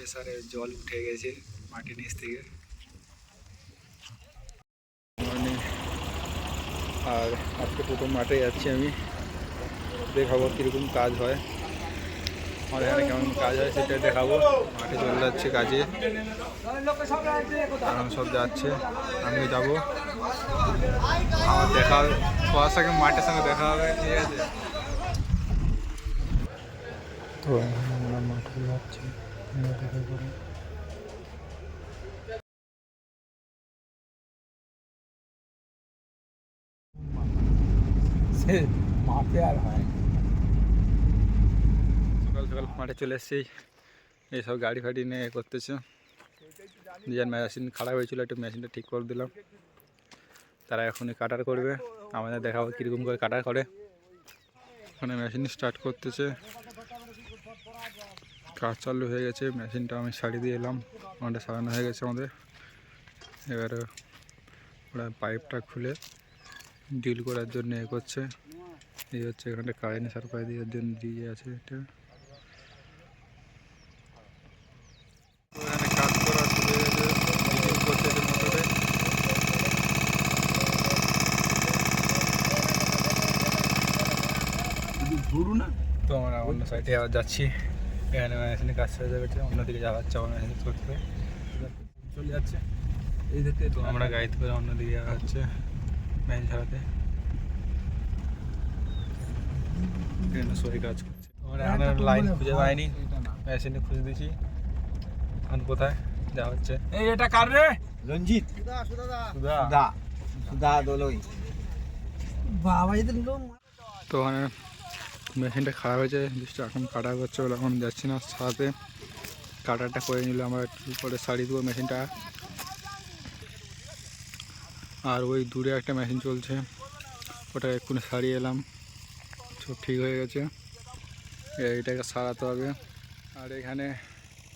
প্রেসারে জল উঠে গেছে মাটির নিচ থেকে। আর আজকে প্রথম মাঠে যাচ্ছি আমি, দেখাবো কীরকম কাজ হয়, আমার এখানে কেমন কাজ হয় সেটা দেখাবো। মাঠে চলে যাচ্ছে কাজে, সব যাচ্ছে, আমিও যাবো। আমার দেখা হবে সবার সঙ্গে, মাঠের সঙ্গে দেখা হবে, ঠিক আছে। তো আমরা মাঠে যাচ্ছি, দেখা করে। মাঠে আর হয় সকাল সকাল মাঠে চলে এসেছি, এইসব গাড়ি ফাড়ি নিয়ে করতেছে। নিজের মেশিন খারাপ হয়েছিল, একটু মেশিনটা ঠিক করে দিলাম। তারা এখনই কাটার করবে, আমাদের দেখাবো কীরকম করে কাটার করে। ওখানে মেশিন স্টার্ট করতেছে, কাজ চালু হয়ে গেছে। মেশিনটা আমি শাড়ি দিয়ে এলাম, ওটা সারানো হয়ে গেছে আমাদের। এবারে ওরা পাইপটা খুলে ডিল করার জন্য এ করছে। এই হচ্ছে এখানে কারেন্ট সাপ্লাই দেওয়ার জন্য দিয়ে আছে এটা। এখানে কাজ করা শুরু হয়ে গেছে, ডিল করতেছে মোটরে। তো আমরা অন্য সাইডে আবার যাচ্ছি, এখানে মেশিনে কাজ হয়ে যাবে, অন্যদিকে যাওয়াচ্ছে আমার মেশিন করতে চলে যাচ্ছে। এই দিকে তো আমরা গাড়িতে করে অন্যদিকে যাওয়া হচ্ছে মেশিন ছাড়াতে। সই কাজ করছে, আমরা এখন লাইন খুঁজে পাইনি, মেশিনে খুঁজে দিয়েছি। এখন কোথায় যাওয়া হচ্ছে? এই এটা কার রে? রঞ্জিত সুদা দোলই বাবা। তো ওখানে মেশিনটা খারাপ হয়েছে, বৃষ্টি এখন কাটা করছে বলে এখন যাচ্ছি না সারাতে। কাটারটা করে নিলে আমরা একটু পরে সারিয়ে দেবো মেশিনটা। আর ওই দূরে একটা মেশিন চলছে, ওটা এক্ষুনি সারিয়ে এলাম, সব ঠিক হয়ে গেছে। এইটাকে সারাতে হবে। আর এখানে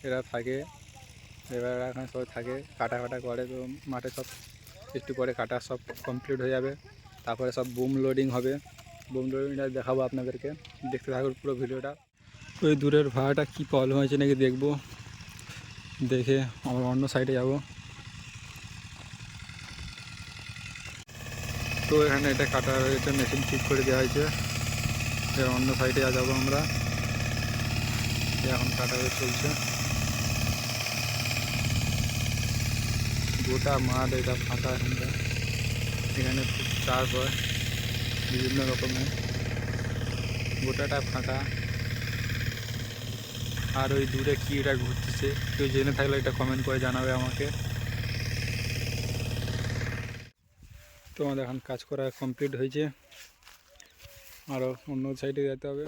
এরা থাকে, এবার এখানে সবাই থাকে, কাটা করে। তো মাঠে সব একটু পরে কাটা সব কমপ্লিট হয়ে যাবে, তারপরে সব বুম লোডিং হবে। বুম লোডিংটা দেখাবো আপনাদেরকে, দেখতে থাকুন পুরো ভিডিওটা। ওই দূরের ভাড়াটা কী প্রবলেম হয়েছে নাকি দেখবো, দেখে আমরা অন্য সাইডে যাব। তো এখানে এটা কাটা হয়েছে, মেশিন ঠিক করে দেওয়া হয়েছে, অন্য সাইডে যাবো আমরা। এখন কাটা হয়ে চলছে, গোটা মাঠ এটা ফাঁকা। এখানে খুব চাষ হয় বিভিন্ন রকমের, গোটাটা ফাঁকা। আর ওই দূরে কি এটা ঘুরতেছে, কেউ জেনে থাকলে এটা কমেন্ট করে জানাবে আমাকে। তো আমাদের এখন কাজ করা কমপ্লিট হয়েছে, আরও অন্য সাইডে যেতে হবে।